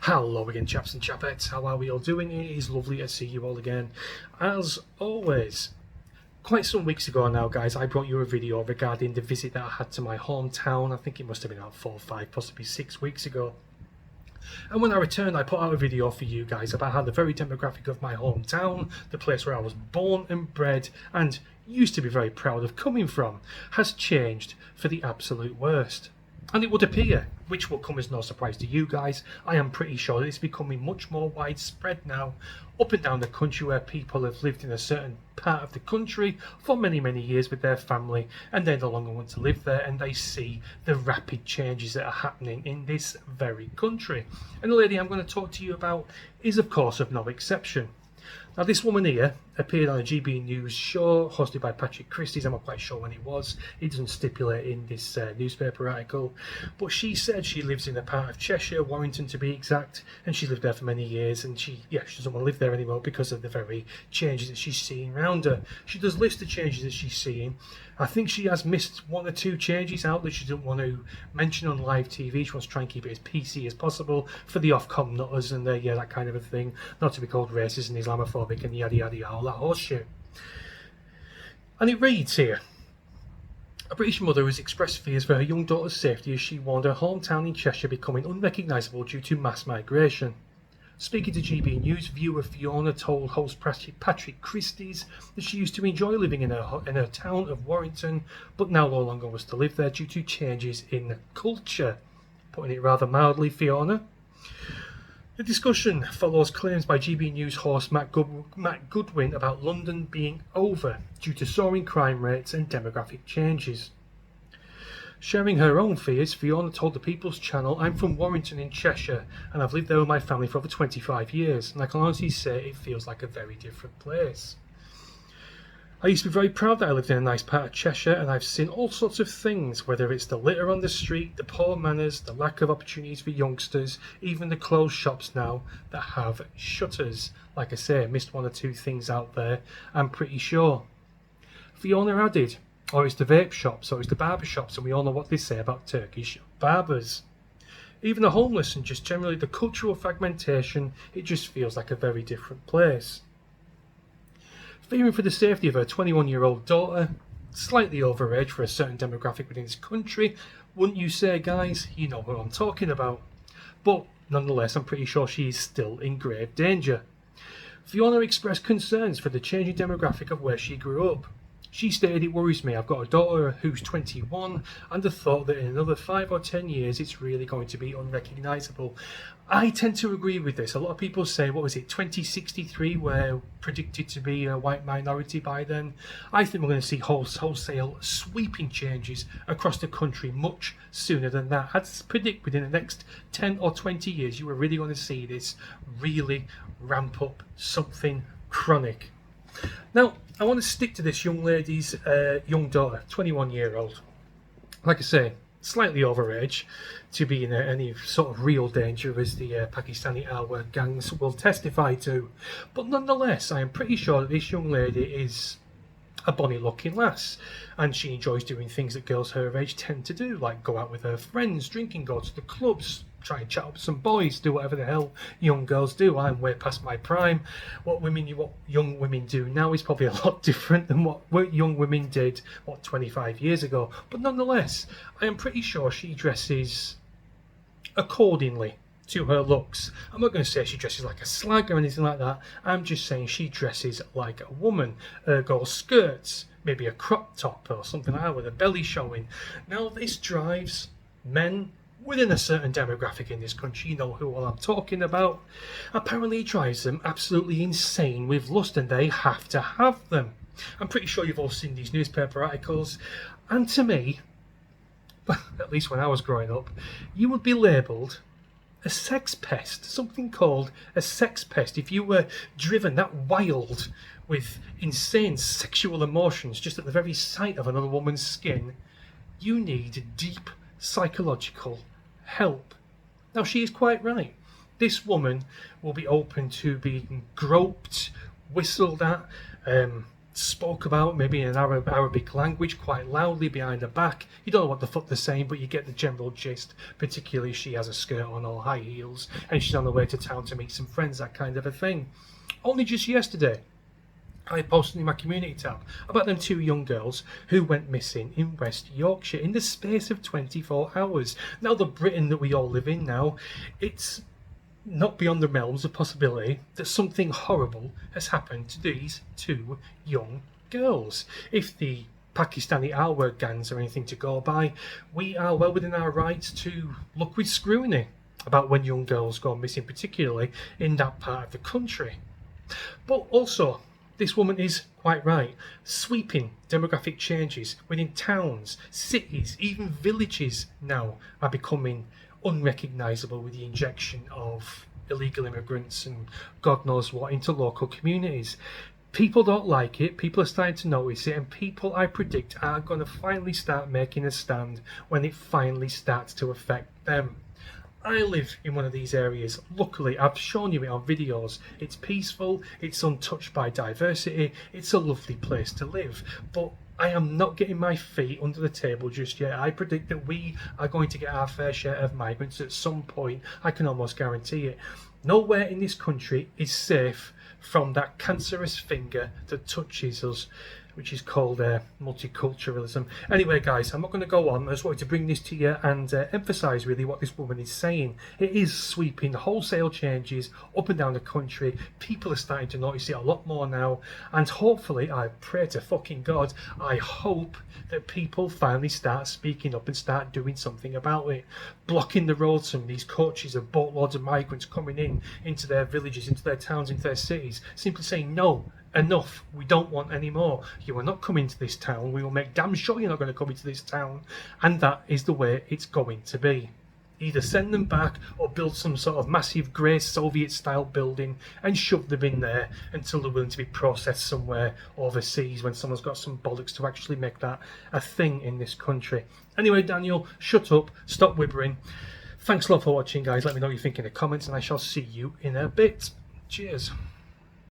Hello again, chaps and chapettes. How are we all doing? It is lovely to see you all again. As always, quite some weeks ago now, guys, I brought you a video regarding the visit that I had to my hometown. I think it must have been about 4, 5, possibly 6 weeks ago. And when I returned, I put out a video for you guys about how the very demographic of my hometown, the place where I was born and bred and used to be very proud of coming from, has changed for the absolute worst. And it would appear, which will come as no surprise to you guys, I am pretty sure that it's becoming much more widespread now up and down the country, where people have lived in a certain part of the country for many, many years with their family, and they no longer want to live there, and they see the rapid changes that are happening in this very country. And the lady I'm going to talk to you about is, of course, of no exception. Now, this woman here appeared on a GB News show hosted by Patrick Christie's. I'm not quite sure when it was. It doesn't stipulate in this newspaper article. But she said she lives in a part of Cheshire, Warrington to be exact, and she lived there for many years. And she doesn't want to live there anymore because of the very changes that she's seeing around her. She does list the changes that she's seeing. I think she has missed 1 or 2 changes out that she didn't want to mention on live TV. She wants to try and keep it as PC as possible for the Ofcom nutters and that kind of a thing. Not to be called racist and Islamophobic and yada yada yada, all that horse shit. And it reads here: a British mother has expressed fears for her young daughter's safety as she warned her hometown in Cheshire becoming unrecognisable due to mass migration. Speaking to GB News, viewer Fiona told host Patrick Christie's that she used to enjoy living in her town of Warrington, but now no longer was to live there due to changes in culture. Putting it rather mildly, Fiona. The discussion follows claims by GB News host Matt Goodwin about London being over due to soaring crime rates and demographic changes. Sharing her own fears, Fiona told the People's Channel, "I'm from Warrington in Cheshire and I've lived there with my family for over 25 years, and I can honestly say it feels like a very different place. I used to be very proud that I lived in a nice part of Cheshire, and I've seen all sorts of things, whether it's the litter on the street, the poor manners, the lack of opportunities for youngsters, even the closed shops now that have shutters. Like I say, I missed 1 or 2 things out there, I'm pretty sure." Fiona added, "Or it's the vape shops, or it's the barber shops, and we all know what they say about Turkish barbers. Even the homeless and just generally the cultural fragmentation, it just feels like a very different place." Fearing for the safety of her 21-year-old daughter, slightly overage for a certain demographic within this country, wouldn't you say, guys? You know who I'm talking about. But nonetheless, I'm pretty sure she is still in grave danger. Fiona expressed concerns for the changing demographic of where she grew up. She stated, "It worries me. I've got a daughter who's 21 and the thought that in another 5 or 10 years it's really going to be unrecognisable." I tend to agree with this. A lot of people say, 2063, we're predicted to be a white minority by then. I think we're going to see wholesale sweeping changes across the country much sooner than that. I'd predict within the next 10 or 20 years you are really going to see this really ramp up, something chronic. Now, I want to stick to this young lady's young daughter, 21-year-old. Like I say, slightly overage to be in any sort of real danger, as the Pakistani Alwa gangs will testify to. But nonetheless, I am pretty sure that this young lady is a bonny looking lass, and she enjoys doing things that girls her age tend to do, like go out with her friends, drinking, go to the clubs, try and chat up with some boys, do whatever the hell young girls do. I'm way past my prime. What young women do now is probably a lot different than what young women did 25 years ago. But nonetheless, I am pretty sure she dresses accordingly to her looks. I'm not going to say she dresses like a slag or anything like that. I'm just saying she dresses like a woman. Ergo skirts, maybe a crop top or something like that with a belly showing. Now this drives men within a certain demographic in this country, you know who I'm talking about. Apparently it drives them absolutely insane with lust, and they have to have them. I'm pretty sure you've all seen these newspaper articles, and to me, at least when I was growing up, you would be labelled a sex pest, something called a sex pest, if you were driven that wild with insane sexual emotions just at the very sight of another woman's skin. You need deep psychological help. Now, she is quite right. This woman will be open to being groped, whistled at, spoke about, maybe in an Arabic language, quite loudly behind her back. You don't know what the fuck they're saying, but you get the general gist, particularly if she has a skirt on or high heels and she's on the way to town to meet some friends, that kind of a thing. Only just yesterday, I posted in my community tab about them two young girls who went missing in West Yorkshire in the space of 24 hours. Now, the Britain that we all live in now, it's not beyond the realms of possibility that something horrible has happened to these two young girls. If the Pakistani R-word gangs are anything to go by, we are well within our rights to look with scrutiny about when young girls go missing, particularly in that part of the country. But also, this woman is quite right. Sweeping demographic changes within towns, cities, even villages now are becoming unrecognisable with the injection of illegal immigrants and God knows what into local communities. People don't like it, people are starting to notice it, and people, I predict, are going to finally start making a stand when it finally starts to affect them. I live in one of these areas. Luckily, I've shown you it on videos. It's peaceful, it's untouched by diversity, it's a lovely place to live. But I am not getting my feet under the table just yet. I predict that we are going to get our fair share of migrants at some point. I can almost guarantee it. Nowhere in this country is safe from that cancerous finger that touches us, which is called multiculturalism. Anyway, guys, I'm not going to go on. I just wanted to bring this to you and emphasise really what this woman is saying. It is sweeping wholesale changes up and down the country. People are starting to notice it a lot more now. And hopefully, I pray to fucking God, I hope that people finally start speaking up and start doing something about it. Blocking the roads from these coaches of boatloads of migrants coming into their villages, into their towns, into their cities. Simply saying, no, enough, we don't want any more. You are not coming to this town. We will make damn sure you're not going to come into this town. And that is the way it's going to be. Either send them back or build some sort of massive grey Soviet style building and shove them in there until they're willing to be processed somewhere overseas when someone's got some bollocks to actually make that a thing in this country. Anyway, Daniel, shut up, stop whibbering. Thanks a lot for watching, guys. Let me know what you think in the comments and I shall see you in a bit. Cheers.